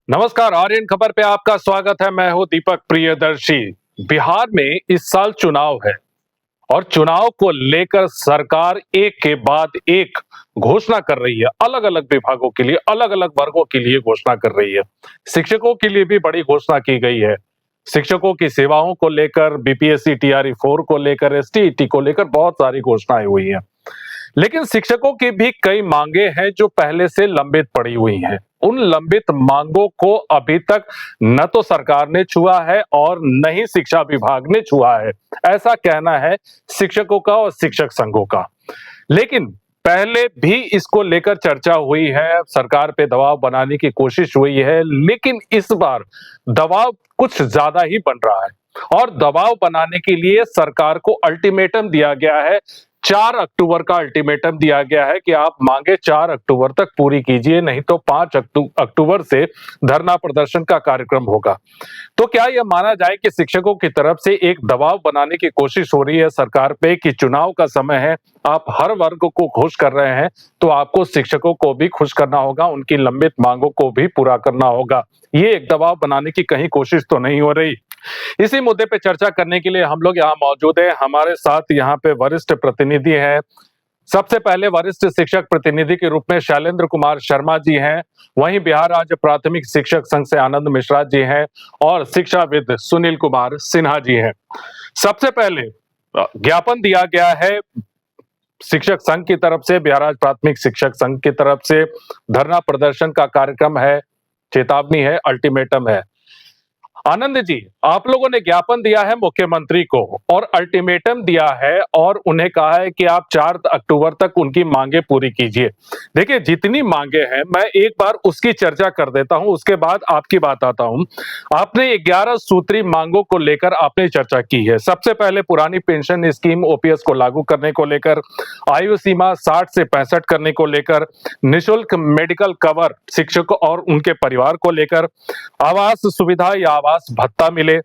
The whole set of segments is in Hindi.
नमस्कार, आर्यन खबर पे आपका स्वागत है। मैं हूं दीपक प्रियदर्शी। बिहार में इस साल चुनाव है और चुनाव को लेकर सरकार एक के बाद एक घोषणा कर रही है। अलग अलग विभागों के लिए, अलग अलग वर्गों के लिए घोषणा कर रही है। शिक्षकों के लिए भी बड़ी घोषणा की गई है। शिक्षकों की सेवाओं को लेकर, बीपीएससी टीआरई 4 को लेकर, एसटीईटी को लेकर बहुत सारी घोषणाएं हुई हैं। लेकिन शिक्षकों की भी कई मांगे हैं जो पहले से लंबित पड़ी हुई हैं। उन लंबित मांगों को अभी तक न तो सरकार ने छुआ है और न ही शिक्षा विभाग ने छुआ है, ऐसा कहना है शिक्षकों का और शिक्षक संघों का। लेकिन पहले भी इसको लेकर चर्चा हुई है, सरकार पे दबाव बनाने की कोशिश हुई है, लेकिन इस बार दबाव कुछ ज्यादा ही बन रहा है और दबाव बनाने के लिए सरकार को अल्टीमेटम दिया गया है। 4 अक्टूबर का अल्टीमेटम दिया गया है कि आप मांगे 4 अक्टूबर तक पूरी कीजिए, नहीं तो 5 अक्टूबर से धरना प्रदर्शन का कार्यक्रम होगा। तो क्या यह माना जाए कि शिक्षकों की तरफ से एक दबाव बनाने की कोशिश हो रही है सरकार पे कि चुनाव का समय है, आप हर वर्ग को खुश कर रहे हैं, तो आपको शिक्षकों को भी खुश करना होगा, उनकी लंबित मांगों को भी पूरा करना होगा। ये एक दबाव बनाने की कहीं कोशिश तो नहीं हो रही। इसी मुद्दे पे चर्चा करने के लिए हम लोग यहाँ मौजूद हैं। हमारे साथ यहाँ पे वरिष्ठ प्रतिनिधि हैं। सबसे पहले वरिष्ठ शिक्षक प्रतिनिधि के रूप में शैलेंद्र कुमार शर्मा जी हैं। वहीं बिहार राज्य प्राथमिक शिक्षक संघ से आनंद मिश्रा जी हैं और शिक्षाविद सुनील कुमार सिन्हा जी हैं। सबसे पहले ज्ञापन दिया गया है शिक्षक संघ की तरफ से, बिहार राज्य प्राथमिक शिक्षक संघ की तरफ से धरना प्रदर्शन का कार्यक्रम है, चेतावनी है, अल्टीमेटम है। आनंद जी, आप लोगों ने ज्ञापन दिया है मुख्यमंत्री को और अल्टीमेटम दिया है और उन्हें कहा है कि आप 4 अक्टूबर तक उनकी मांगे पूरी कीजिए। देखिए, जितनी मांगे हैं मैं एक बार उसकी चर्चा कर देता हूं, उसके बाद आपकी बात आता हूं। आपने 11 सूत्री मांगों को लेकर आपने चर्चा की है। सबसे पहले पुरानी पेंशन स्कीम ओपीएस को लागू करने को लेकर, आयु सीमा 60 से 65 करने को लेकर, निःशुल्क मेडिकल कवर शिक्षक और उनके परिवार को लेकर, आवास सुविधा या आवास भत्ता मिले,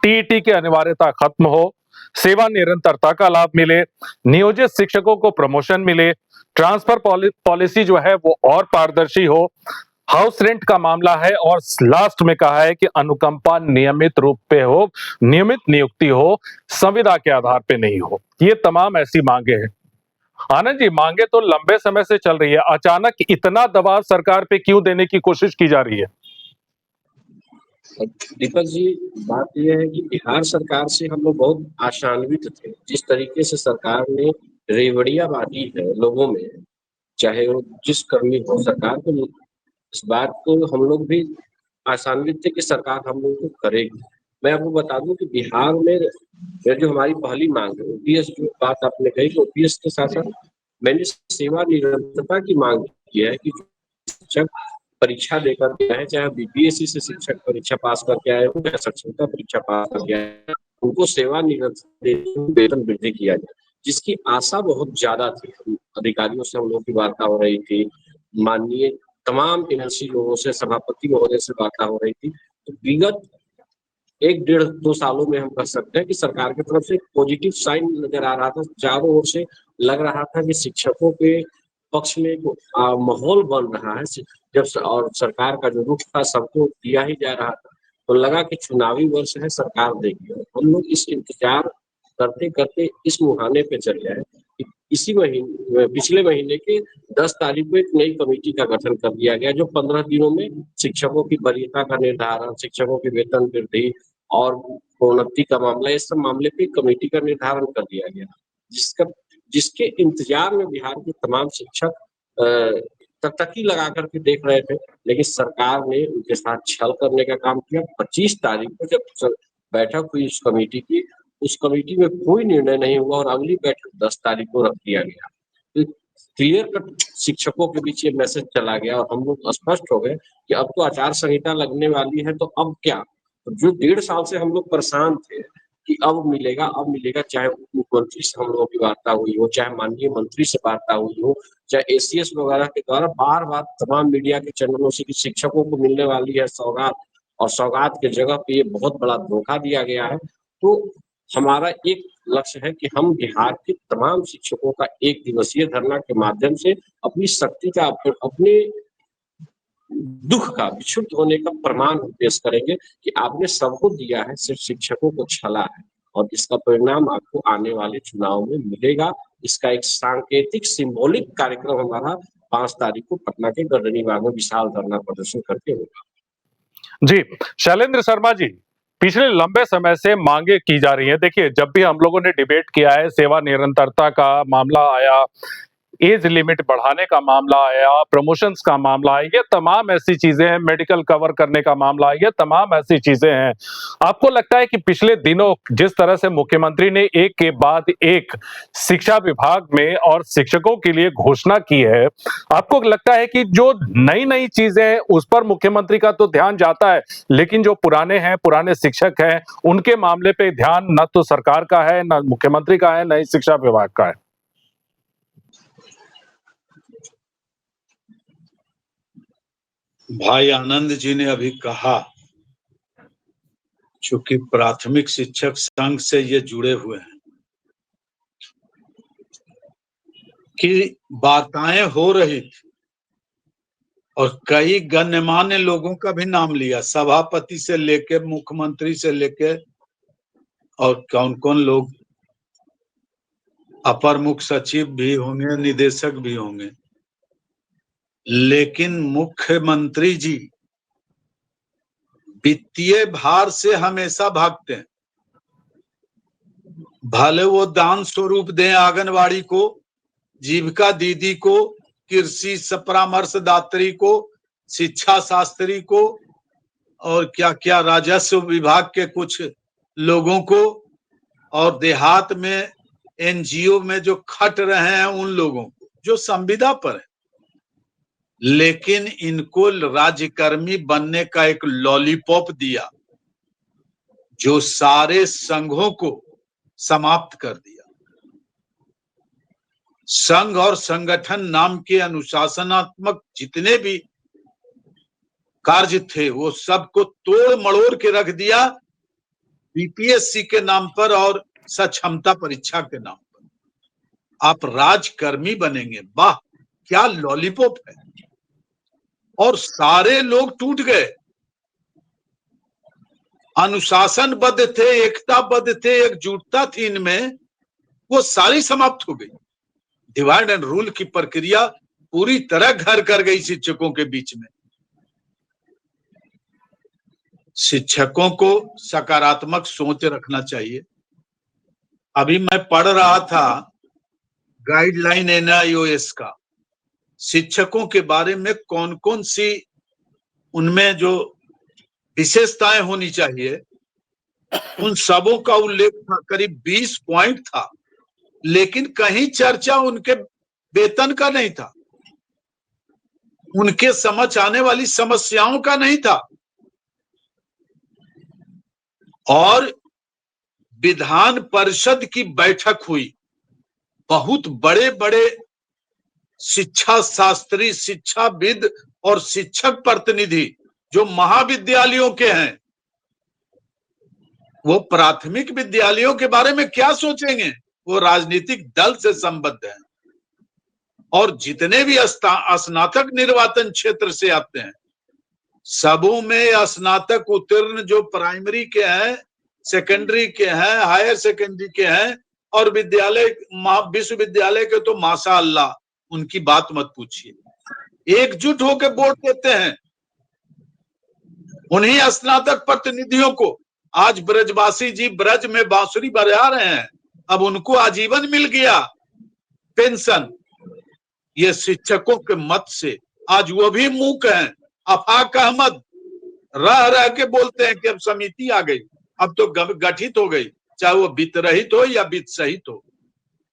टीईटी की अनिवार्यता खत्म हो, सेवा निरंतरता का लाभ मिले, नियोजित शिक्षकों को प्रमोशन मिले, ट्रांसफर पॉलिसी जो है वो और पारदर्शी हो, हाउस रेंट का मामला है और लास्ट में कहा है कि अनुकंपा नियमित रूप पे हो, नियमित नियुक्ति हो, संविदा के आधार पे नहीं हो। ये तमाम ऐसी मांगे हैं। आनंद जी, मांगे तो लंबे समय से चल रही है, अचानक इतना दबाव सरकार पे क्यों देने की कोशिश की जा रही है? दीपक जी, बात यह है कि बिहार सरकार से हम लोग बहुत आशान्वित थे। जिस तरीके से सरकार ने रेवड़ियां बांटी है लोगों में, चाहे वो जिस कर्मी हो, सरकार को इस बात को हम लोग भी आशान्वित थे कि सरकार हम लोग को करेगी। मैं आपको बता दूं कि बिहार में ये जो हमारी पहली मांग है, ओपीएस, जो बात आपने कही कि ओपीएस के साथ साथ मैंने सेवा निरंतरता की मांग की है कि शिक्षक परीक्षा देकर के आए, चाहे बीपीएससी से शिक्षक परीक्षा पास करके आए हो या सक्षमता परीक्षा पास करके आए, उनको सेवा निरंतर वेतन वृद्धि किया जाए, जिसकी आशा बहुत ज्यादा थी। अधिकारियों से हम लोग की वार्ता हो रही थी, माननीय तमाम एमएलसी लोगों से, सभापति महोदय से वार्ता हो रही थी। तो विगत 1 डेढ़ 2 सालों में हम कह सकते हैं कि सरकार की तरफ से एक पॉजिटिव साइन नजर आ रहा था। चारों ओर से लग रहा था कि शिक्षकों के पक्ष में एक माहौल बन रहा है। जब और सरकार का जो रुख था सबको दिया ही जा रहा था, तो लगा कि चुनावी वर्ष है, सरकार देगी। हम लोग इस इंतजार करते करते इस मुहाने पे चले आए कि इसी महीने, पिछले महीने के 10 तारीख को एक नई कमेटी का गठन कर दिया गया, जो 15 दिनों में शिक्षकों की वरीयता का निर्धारण, शिक्षकों की वेतन वृद्धि और प्रोन्नति का मामला, इस सब मामले पे कमेटी का निर्धारण कर दिया गया, जिसका जिसके इंतजार में बिहार के तमाम शिक्षक टकटकी लगा करके देख रहे थे। लेकिन सरकार ने उनके साथ छल करने का काम किया। 25 तारीख को जब बैठक हुई उस कमेटी में कोई निर्णय नहीं हुआ और अगली बैठक 10 तारीख को रख दिया गया। तो क्लियर कट शिक्षकों के बीच ये मैसेज चला गया और हम लोग स्पष्ट हो गए कि अब तो आचार संहिता लगने वाली है, तो अब क्या? तो जो 1.5 साल से हम लोग परेशान थे कि अब मिलेगा, चाहे उप मुख्यमंत्री से हम लोगों की वार्ता हुई हो, चाहे माननीय मंत्री से वार्ता हुई हो, चाहे एसीएस वगैरह के द्वारा बार-बार तमाम मीडिया के चैनलों से कि शिक्षकों को मिलने वाली है सौगात, और सौगात की जगह पे ये बहुत बड़ा धोखा दिया गया है। तो हमारा एक लक्ष्य है कि हम बिहार के तमाम शिक्षकों का 1 दिवसीय धरना के माध्यम से अपनी शक्ति का, अपने दुख का, विक्षुब्ध होने का प्रमाण पेश करेंगे कि आपने सबको दिया है, सिर्फ शिक्षकों को छला है और इसका परिणाम आपको आने वाले चुनाव में मिलेगा। इसका एक सांकेतिक सिंबॉलिक कार्यक्रम हमारा 5 तारीख को पटना के गर्दनी बाग में विशाल धरना प्रदर्शन करके होगा। जी, शैलेंद्र शर्मा जी, पिछले लंबे समय से मांगे की जा रही हैं। देखिए, जब भी हम लोगों ने डिबेट किया है, सेवा निरंतरता का मामला आया, एज लिमिट बढ़ाने का मामला आया, प्रमोशंस का मामला आया, ये तमाम ऐसी चीजें हैं, मेडिकल कवर करने का मामला आया, ये तमाम ऐसी चीजें हैं। आपको लगता है कि पिछले दिनों जिस तरह से मुख्यमंत्री ने एक के बाद एक शिक्षा विभाग में और शिक्षकों के लिए घोषणा की है, आपको लगता है कि जो नई नई चीजें हैं उस पर मुख्यमंत्री का तो ध्यान जाता है, लेकिन जो पुराने हैं, पुराने शिक्षक हैं, उनके मामले पे ध्यान न तो सरकार का है, न मुख्यमंत्री का है, न ही शिक्षा विभाग का है? भाई आनंद जी ने अभी कहा, चूंकि प्राथमिक शिक्षक संघ से ये जुड़े हुए हैं, कि बातें हो रही थी और कई गणमान्य लोगों का भी नाम लिया, सभापति से लेके मुख्यमंत्री से लेके और कौन कौन लोग, अपर मुख्य सचिव भी होंगे, निदेशक भी होंगे, लेकिन मुख्यमंत्री जी वित्तीय भार से हमेशा भागते हैं। भले वो दान स्वरूप दें आंगनवाड़ी को, जीविका दीदी को, कृषि परामर्शदात्री को, शिक्षा शास्त्री को और क्या क्या राजस्व विभाग के कुछ लोगों को, और देहात में एनजीओ में जो खट रहे हैं उन लोगों को जो संविदा पर है, लेकिन इनको राज्यकर्मी बनने का एक लॉलीपॉप दिया जो सारे संघों को समाप्त कर दिया। संघ और संगठन नाम के अनुशासनात्मक जितने भी कार्य थे वो सबको तोड़ मड़ोड़ के रख दिया बीपीएससी के नाम पर और सक्षमता परीक्षा के नाम पर। आप राजकर्मी बनेंगे, वाह क्या लॉलीपॉप है। और सारे लोग टूट गए, अनुशासनबद्ध थे, एकताबद्ध थे, एकजुटता थी इनमें, वो सारी समाप्त हो गई। डिवाइड एंड रूल की प्रक्रिया पूरी तरह घर कर गई शिक्षकों के बीच में। शिक्षकों को सकारात्मक सोच रखना चाहिए। अभी मैं पढ़ रहा था गाइडलाइन एनआईओएस का, शिक्षकों के बारे में कौन कौन सी उनमें जो विशेषताएं होनी चाहिए उन सबों का उल्लेख था, करीब 20 पॉइंट था, लेकिन कहीं चर्चा उनके वेतन का नहीं था, उनके समझ आने वाली समस्याओं का नहीं था। और विधान परिषद की बैठक हुई, बहुत बड़े बड़े शिक्षा शास्त्री, शिक्षाविद और शिक्षक प्रतिनिधि जो महाविद्यालयों के हैं, वो प्राथमिक विद्यालयों के बारे में क्या सोचेंगे? वो राजनीतिक दल से संबद्ध हैं। और जितने भी स्नातक निर्वाचन क्षेत्र से आते हैं, सबों में स्नातक उत्तीर्ण जो प्राइमरी के हैं, सेकेंडरी के हैं, हायर सेकेंडरी के हैं और विद्यालय विश्वविद्यालय के तो माशाअल्लाह उनकी बात मत पूछिए, एकजुट होकर वोट देते हैं उन्हीं स्नातक प्रतिनिधियों को। आज ब्रजवासी जी ब्रज में बांसुरी बजा रहे हैं, अब उनको आजीवन मिल गया पेंशन। ये शिक्षकों के मत से आज वो भी मूक हैं। अफाक अहमद रह रह के बोलते हैं कि अब समिति आ गई, अब तो गठित हो गई, चाहे वो वित्त रहित हो या वित्त सहित हो।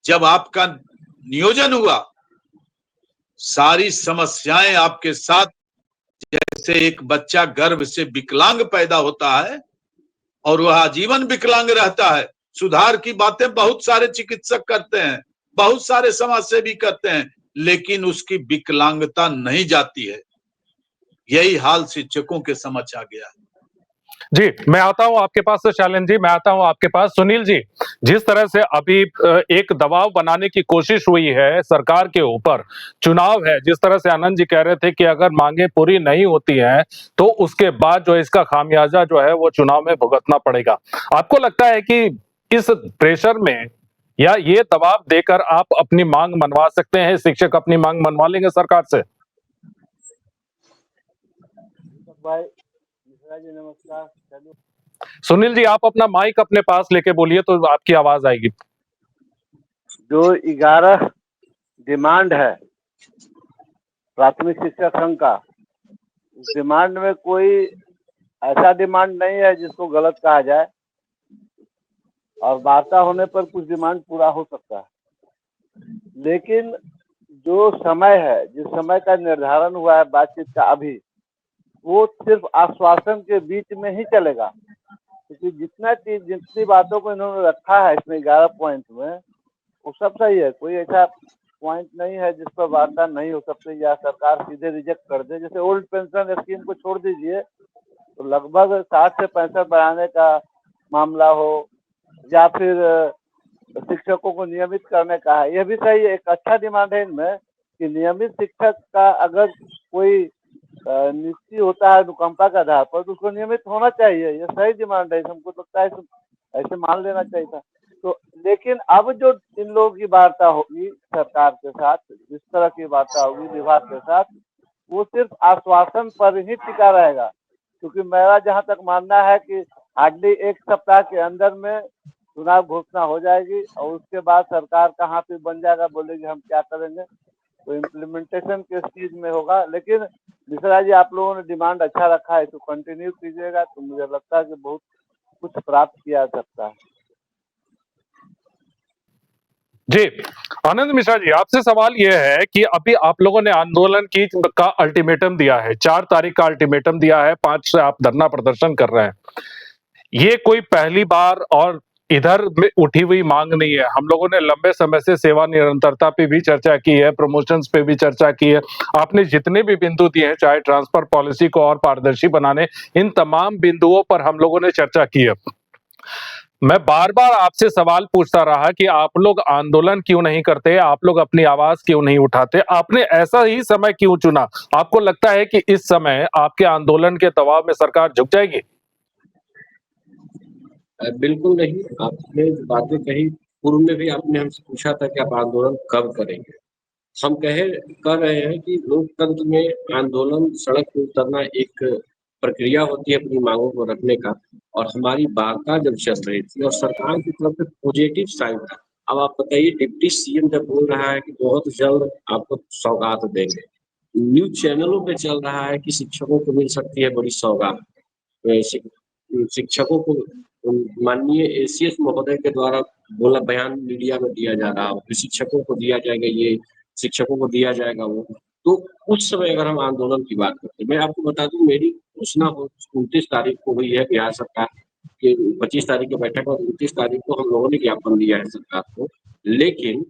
जब आपका नियोजन हुआ, सारी समस्याएं आपके साथ, जैसे एक बच्चा गर्भ से विकलांग पैदा होता है और वह आजीवन विकलांग रहता है। सुधार की बातें बहुत सारे चिकित्सक करते हैं, बहुत सारे समाजसेवी करते हैं, लेकिन उसकी विकलांगता नहीं जाती है। यही हाल शिक्षकों के समझ आ गया है। जी, मैं आता हूँ आपके पास शैलेंद्र जी, मैं आता हूँ आपके पास सुनील जी। जिस तरह से अभी एक दबाव बनाने की कोशिश हुई है सरकार के ऊपर, चुनाव है, जिस तरह से आनंद जी कह रहे थे कि अगर मांगे पूरी नहीं होती हैं, तो उसके बाद जो है इसका खामियाजा जो है वो चुनाव में भुगतना पड़ेगा। आपको लगता है कि इस प्रेशर में या ये दबाव देकर आप अपनी मांग मनवा सकते हैं, शिक्षक अपनी मांग मनवा लेंगे सरकार से? भाई मिश्रा जी नमस्कार। चलो, सुनील जी, आप अपना माइक अपने पास लेके बोलिए तो आपकी आवाज आएगी। जो 11 डिमांड है प्राथमिक शिक्षक संघ का, उस डिमांड में कोई ऐसा डिमांड नहीं है जिसको गलत कहा जाए, और वार्ता होने पर कुछ डिमांड पूरा हो सकता है। लेकिन जो समय है, जिस समय का निर्धारण हुआ है बातचीत का, अभी वो सिर्फ आश्वासन के बीच में ही चलेगा, क्योंकि जितनी बातों को इन्होंने रखा है इसमें 11 पॉइंट में, वो सब सही है। कोई ऐसा पॉइंट नहीं है जिस पर वार्ता नहीं हो सकती या सरकार सीधे रिजेक्ट कर दे। जैसे ओल्ड पेंशन स्कीम को छोड़ दीजिए, तो लगभग 60 से 65 बढ़ाने का मामला हो, या फिर शिक्षकों को नियमित करने का है, यह भी सही है। एक अच्छा डिमांड है इनमें कि नियमित शिक्षक का अगर कोई नियुक्ति होता है अनुकंपा के आधार पर, तो उसको नियमित होना चाहिए। ये सही डिमांड है, हमको लगता है ऐसे मान लेना चाहिए था। तो लेकिन अब जो इन लोगों की वार्ता होगी सरकार के साथ, जिस तरह की वार्ता होगी विभाग के साथ, वो सिर्फ आश्वासन पर ही टिका रहेगा। क्योंकि मेरा जहां तक मानना है कि हार्डली एक सप्ताह के अंदर में चुनाव घोषणा हो जाएगी, और उसके बाद सरकार का हाथ भी बन जाएगा, बोलेगी हम क्या करेंगे। तो इम्प्लीमेंटेशन किस चीज में होगा। लेकिन मिश्रा जी, आप लोगों ने डिमांड अच्छा रखा है, तो कंटिन्यू कीजिएगा, तो मुझे लगता है कि बहुत कुछ प्राप्त किया जा सकता है। जी, आनंद मिश्रा जी, आपसे सवाल यह है कि अभी आप लोगों ने आंदोलन की का अल्टीमेटम दिया है, 4 तारीख का अल्टीमेटम दिया है, 5 से आप धरना प्रदर्शन कर रहे हैं। ये कोई पहली बार और इधर में उठी हुई मांग नहीं है। हम लोगों ने लंबे समय से सेवा निरंतरता पे भी चर्चा की है, प्रमोशंस पे भी चर्चा की है। आपने जितने भी बिंदु दिए हैं, चाहे ट्रांसफर पॉलिसी को और पारदर्शी बनाने, इन तमाम बिंदुओं पर हम लोगों ने चर्चा की है। मैं बार-बार आपसे सवाल पूछता रहा कि आप लोग आंदोलन क्यों नहीं करते? आप लोग अपनी आवाज क्यों नहीं उठाते? आपने ऐसा ही समय क्यों चुना? आपको लगता है कि इस समय आपके आंदोलन के दबाव में सरकार झुक जाएगी? बिल्कुल नहीं। आपने जो बातें कही, पूर्व में भी आपने हमसे पूछा था कि आप आंदोलन कब करेंगे। हम कह रहे हैं कि लोकतंत्र में आंदोलन, सड़क पे उतरना एक प्रक्रिया होती है अपनी मांगों को रखने का। और हमारी वार्ता जब चल रही थी और सरकार की तरफ से पॉजिटिव साइन था। अब आप बताइए, डिप्टी सीएम जब बोल रहा है कि बहुत जल्द आपको सौगात देंगे, न्यूज चैनलों पे चल रहा है कि शिक्षकों को मिल सकती है बड़ी सौगात। शिक्षकों को माननीय एसीएस महोदय के द्वारा बोला बयान मीडिया में दिया जा रहा हो कि शिक्षकों को दिया जाएगा ये, शिक्षकों को दिया जाएगा वो। तो उस समय अगर हम आंदोलन की बात करते हैं, मैं आपको बता दूं, मेरी घोषणा 29 तारीख को हुई है बिहार सरकार के। 25 तारीख की बैठक और 29 तारीख को हम लोगों ने ज्ञापन दिया है सरकार को। लेकिन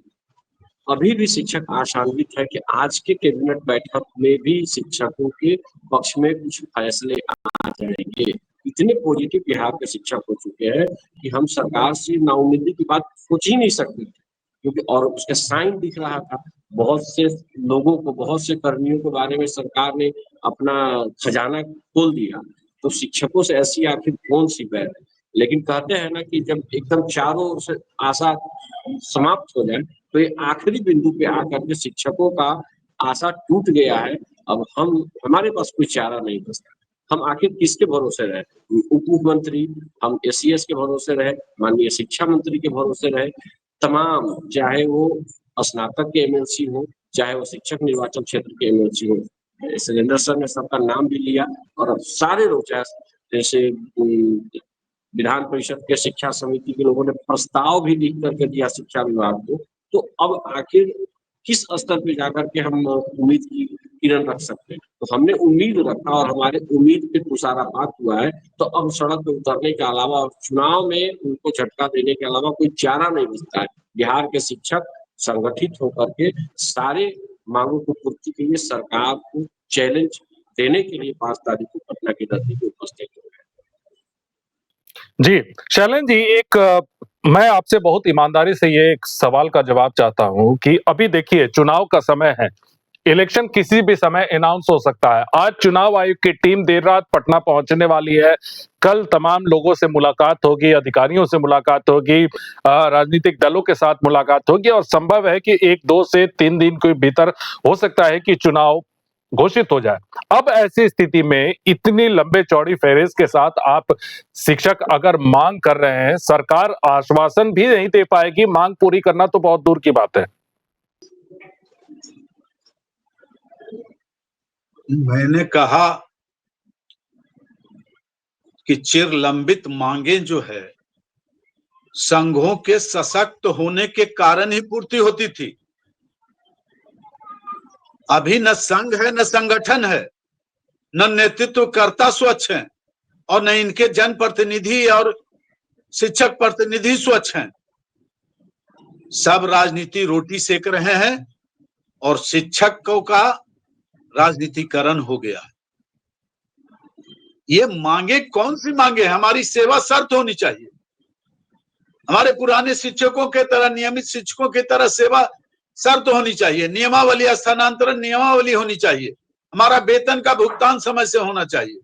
अभी भी शिक्षक आशान्वित है कि आज के कैबिनेट बैठक में भी शिक्षकों के पक्ष में कुछ फैसले आ जाएंगे। इतने पॉजिटिव बिहार के शिक्षक हो चुके हैं कि हम सरकार से नाउम्मीदी की बात सोच ही नहीं सकते थे, क्योंकि और उसका साइन दिख रहा था। बहुत से लोगों को, बहुत से कर्मियों के बारे में सरकार ने अपना खजाना खोल दिया। तो शिक्षकों से ऐसी आखिर कौन सी बैर है। लेकिन कहते हैं ना कि जब एकदम चारों ओर से आशा समाप्त हो जाए, तो ये आखिरी बिंदु पे आकर के शिक्षकों का आशा टूट गया है। अब हमारे पास कोई चारा नहीं बचता। हम आखिर किसके भरोसे रहे? उप मुख्यमंत्री, हम एसीएस के भरोसे रहे, माननीय शिक्षा मंत्री के भरोसे रहे, तमाम, चाहे वो स्नातक के एमएलसी हो, चाहे वो शिक्षक निर्वाचन क्षेत्र के एमएलसी हो। शैलेंद्र सर ने सबका नाम भी लिया, और अब सारे लोग, चाहे जैसे विधान परिषद के शिक्षा समिति के लोगों ने प्रस्ताव भी लिख करके दिया शिक्षा विभाग को। तो अब आखिर किस स्तर पे जाकर के हम उम्मीद की किरण रख सकते हैं? तो हमने उम्मीद रखा और हमारे उम्मीद पे तुषारापात हुआ है। तो अब सड़क पे उतरने के अलावा और चुनाव में उनको झटका देने के अलावा कोई चारा नहीं बचता है। बिहार के शिक्षक संगठित होकर के सारे मांगों को पूर्ति के लिए सरकार को चैलेंज देने के लिए 5 तारीख को पटना की धरती पे उपस्थित हो गए। जी, शैलेंद्र जी, मैं आपसे बहुत ईमानदारी से ये एक सवाल का जवाब चाहता हूँ कि अभी देखिए चुनाव का समय है, इलेक्शन किसी भी समय अनाउंस हो सकता है। आज चुनाव आयोग की टीम देर रात पटना पहुंचने वाली है। कल तमाम लोगों से मुलाकात होगी, अधिकारियों से मुलाकात होगी, राजनीतिक दलों के साथ मुलाकात होगी और संभव है कि 1-2 से 3 दिन के भीतर हो सकता है कि चुनाव घोषित हो जाए। अब ऐसी स्थिति में इतनी लंबे चौड़ी फेरेज के साथ आप शिक्षक अगर मांग कर रहे हैं, सरकार आश्वासन भी नहीं दे पाएगी, मांग पूरी करना तो बहुत दूर की बात है। मैंने कहा कि चिर लंबित मांगे जो है संघों के सशक्त होने के कारण ही पूर्ति होती थी। अभी न संघ है, न संगठन है, न नेतृत्वकर्ता स्वच्छ हैं और न इनके जनप्रतिनिधि और शिक्षक प्रतिनिधि स्वच्छ हैं। सब राजनीति रोटी सेक रहे हैं और शिक्षकों का राजनीतिकरण हो गया। ये मांगे कौन सी मांगे? हमारी सेवा शर्त होनी चाहिए। हमारे पुराने शिक्षकों के तरह, नियमित शिक्षकों की तरह सेवा शर्त होनी चाहिए। नियमावली, स्थानांतरण नियमावली होनी चाहिए। हमारा वेतन का भुगतान समय से होना चाहिए।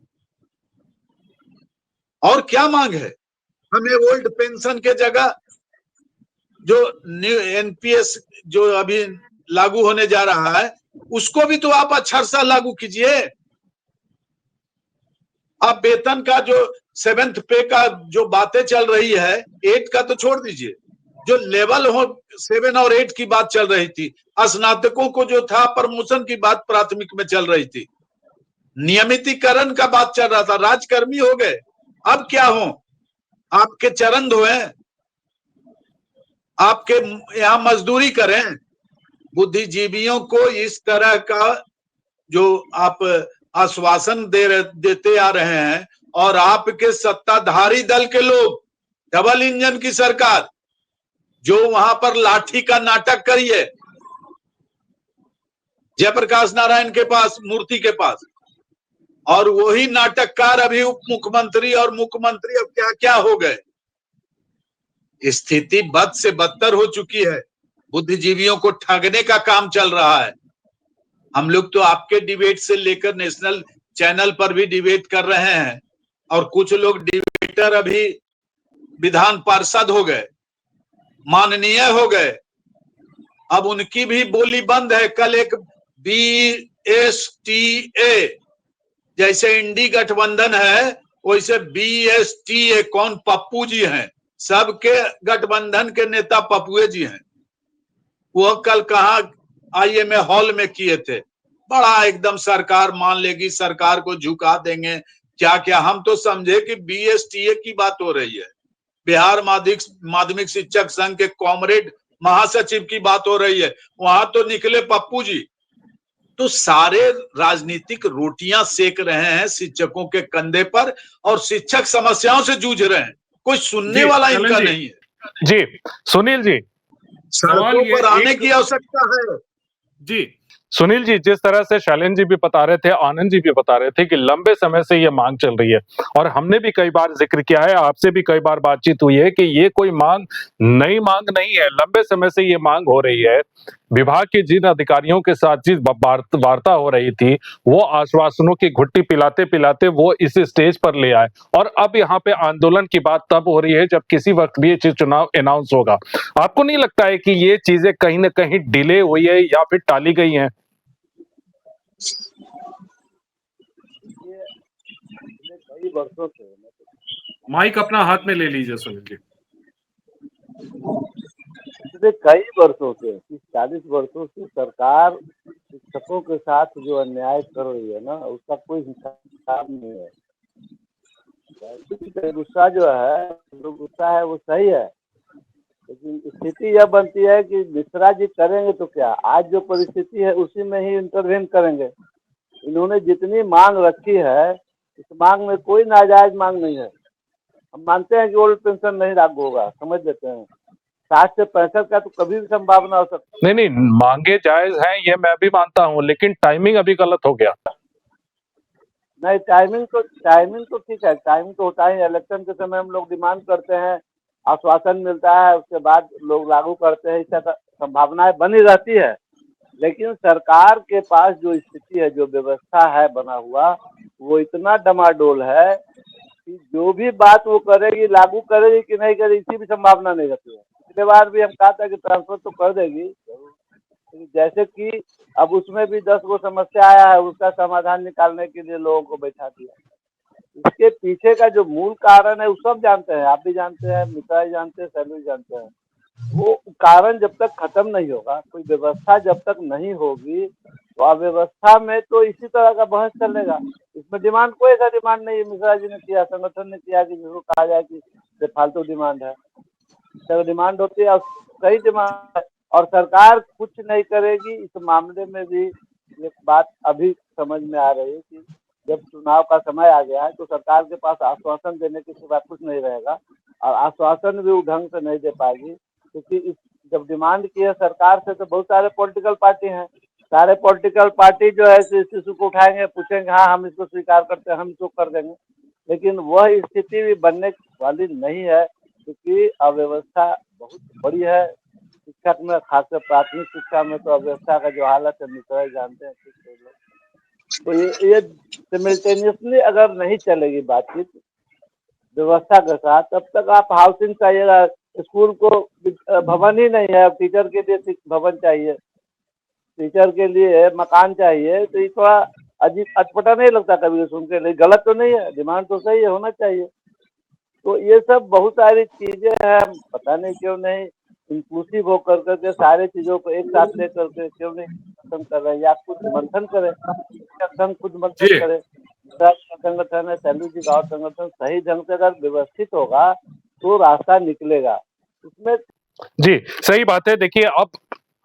और क्या मांग है? हमें ओल्ड पेंशन के जगह जो न्यू एनपीएस जो अभी लागू होने जा रहा है, उसको भी तो आप अक्षरशः लागू कीजिए। आप वेतन का जो 7th पे का जो बातें चल रही है, 8 का तो छोड़ दीजिए, जो लेवल हो 7 और 8 की बात चल रही थी, स्नातकों को जो था प्रमोशन की बात प्राथमिक में चल रही थी, नियमितीकरण का बात चल रहा था, राजकर्मी हो गए। अब क्या हो? आपके चरण धोए, आपके यहां मजदूरी करें। बुद्धिजीवियों को इस तरह का जो आप आश्वासन देते आ रहे हैं और आपके सत्ताधारी दल के लोग, डबल इंजन की सरकार जो वहां पर लाठी का नाटक करिए जयप्रकाश नारायण के पास, मूर्ति के पास, और वही नाटककार अभी उप मुख्यमंत्री और मुख्यमंत्री अब क्या क्या हो गए। स्थिति बद से बदतर हो चुकी है। बुद्धिजीवियों को ठगने का काम चल रहा है। हम लोग तो आपके डिबेट से लेकर नेशनल चैनल पर भी डिबेट कर रहे हैं और कुछ लोग डिबेटर अभी विधान पार्षद हो गए, माननीय हो गए। अब उनकी भी बोली बंद है। कल एक बीएसटीए, जैसे इंडी गठबंधन है वैसे बीएसटीए, कौन? पप्पू जी हैं। सबके गठबंधन के नेता पप्पुए जी हैं। वो कल कहा आईएमए हॉल में किए थे। बड़ा एकदम सरकार मान लेगी, सरकार को झुका देंगे, क्या क्या। हम तो समझे कि बीएसटीए की बात हो रही है, बिहार माध्यमिक शिक्षक संघ के कॉमरेड महासचिव की बात हो रही है। वहां तो निकले पप्पू जी। तो सारे राजनीतिक रोटियां सेक रहे हैं शिक्षकों के कंधे पर और शिक्षक समस्याओं से जूझ रहे हैं। कोई सुनने वाला इनका नहीं है। जी, सुनील जी, सड़कों पर आने की आवश्यकता है। जी, सुनील जी, जिस तरह से शैलेंद्र जी भी बता रहे थे, आनंद जी भी बता रहे थे कि लंबे समय से ये मांग चल रही है और हमने भी कई बार जिक्र किया है, आपसे भी कई बार बातचीत हुई है कि ये कोई नई मांग नहीं है, लंबे समय से ये मांग हो रही है। विभाग के जिन अधिकारियों के साथ जिस वार्ता हो रही थी, वो आश्वासनों की घुट्टी पिलाते-पिलाते वो इस स्टेज पर ले आए और अब यहाँ पे आंदोलन की बात तब हो रही है जब किसी वक्त भी ये चीज चुनाव अनाउंस होगा। आपको नहीं लगता है कि ये चीजें कहीं न कहीं डिले हुई है या फिर टाली गई हैं? ये पिछले कई वर्षों से माइक अपना हाथ में ले लीजिए सुनील जी। पिछले कई वर्षों से 30-40 वर्षों से सरकार शिक्षकों के साथ जो अन्याय कर रही है ना, उसका कोई हिसाब नहीं है। गुस्सा जो है, जो गुस्सा है वो सही है, लेकिन स्थिति यह बनती है कि मिश्रा जी करेंगे तो क्या, आज जो परिस्थिति है उसी में ही इंटरवेन करेंगे। इन्होंने जितनी मांग रखी है, इस मांग में कोई नाजायज मांग नहीं है। हम मानते हैं कि ओल्ड पेंशन नहीं लागू होगा, समझ लेते हैं। 60 से 65 का तो कभी भी संभावना हो सकती है। नहीं, मांगे जायज हैं, ये मैं भी मानता हूँ, लेकिन टाइमिंग अभी गलत हो गया। नहीं, टाइमिंग तो ठीक है, टाइमिंग तो होता ही है। इलेक्शन के समय हम लोग डिमांड करते हैं, आश्वासन मिलता है, उसके बाद लोग लागू करते हैं, इसका संभावनाएं बनी रहती है। लेकिन सरकार के पास जो स्थिति है, जो व्यवस्था है बना हुआ, वो इतना डमाडोल है कि जो भी बात वो करेगी, लागू करेगी कि नहीं करेगी, इसकी भी संभावना नहीं रहती है। पिछले बार भी हम कहा था कि ट्रांसफर तो कर देगी जरूर, लेकिन जैसे कि अब उसमें भी 10 गो समस्या आया है, उसका समाधान निकालने के लिए लोगों को बैठा दिया। इसके पीछे का जो मूल कारण है वो सब जानते हैं, आप भी जानते हैं, मिश्रा जी जानते हैं, सैलू जी जानते हैं। वो कारण जब तक खत्म नहीं होगा, कोई व्यवस्था जब तक नहीं होगी, तो अव्यवस्था में तो इसी तरह का बहस चलेगा। इसमें डिमांड, कोई ऐसा डिमांड नहीं है मिश्रा जी ने किया, संगठन ने किया कि जिसको कहा जाए कि बेफालतू डिमांड है। जब डिमांड होती है और सही डिमांड है, और सरकार कुछ नहीं करेगी। इस मामले में भी एक बात अभी समझ में आ रही है कि जब चुनाव का समय आ गया है तो सरकार के पास आश्वासन देने के सिवा कुछ नहीं रहेगा, और आश्वासन भी वो ढंग से नहीं दे पाएगी, क्योंकि इस जब डिमांड की है सरकार से तो बहुत सारे पॉलिटिकल पार्टी हैं, सारे पॉलिटिकल पार्टी जो है इस इशू को उठाएंगे, पूछेंगे हाँ हम इसको स्वीकार करते हैं, हम इसको कर देंगे। लेकिन वह स्थिति भी बनने वाली नहीं है, क्योंकि अव्यवस्था बहुत बड़ी है। शिक्षा में, खासकर प्राथमिक शिक्षा में तो अव्यवस्था का जो हालत है मिश्रा जी जानते हैं ठीक से लोग। तो ये सिमिल्टेनियसली अगर नहीं चलेगी बातचीत व्यवस्था के साथ, तब तक आप हाउसिंग चाहिएगा, स्कूल को भवन ही नहीं है, अब टीचर के लिए भवन चाहिए, टीचर के लिए मकान चाहिए, तो ये थोड़ा अजीब अटपटा नहीं लगता कभी सुन के? नहीं, गलत तो नहीं है, डिमांड तो सही है, होना चाहिए। तो ये सब बहुत सारी चीजें हैं, पता नहीं क्यों नहीं इंक्लूसिव होकर करके सारे चीजों को एक साथ लेकर के क्यों नहीं खत्म कर रहे, या खुद मंथन करें, संघ खुद मंथन जी करे। मेरा संगठन है, सैलू जी का और संगठन सही ढंग से अगर व्यवस्थित होगा तो रास्ता निकलेगा इसमें। जी, सही बात है। देखिए, अब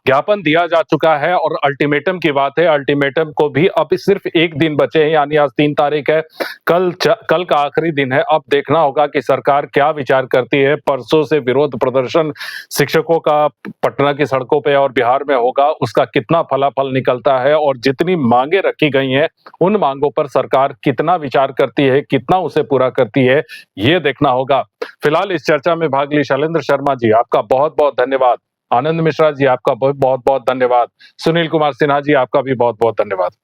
ज्ञापन दिया जा चुका है और अल्टीमेटम की बात है। अल्टीमेटम को भी अब सिर्फ 1 दिन बचे हैं, यानी आज 3 तारीख है, कल का आखिरी दिन है। अब देखना होगा कि सरकार क्या विचार करती है। परसों से विरोध प्रदर्शन शिक्षकों का पटना की सड़कों पे और बिहार में होगा, उसका कितना फलाफल निकलता है और जितनी मांगे रखी गई हैं, उन मांगों पर सरकार कितना विचार करती है, कितना उसे पूरा करती है, ये देखना होगा। फिलहाल इस चर्चा में भाग ली शैलेंद्र शर्मा जी, आपका बहुत-बहुत धन्यवाद। आनंद मिश्रा जी, आपका बहुत बहुत धन्यवाद। सुनील कुमार सिन्हा जी, आपका भी बहुत बहुत धन्यवाद।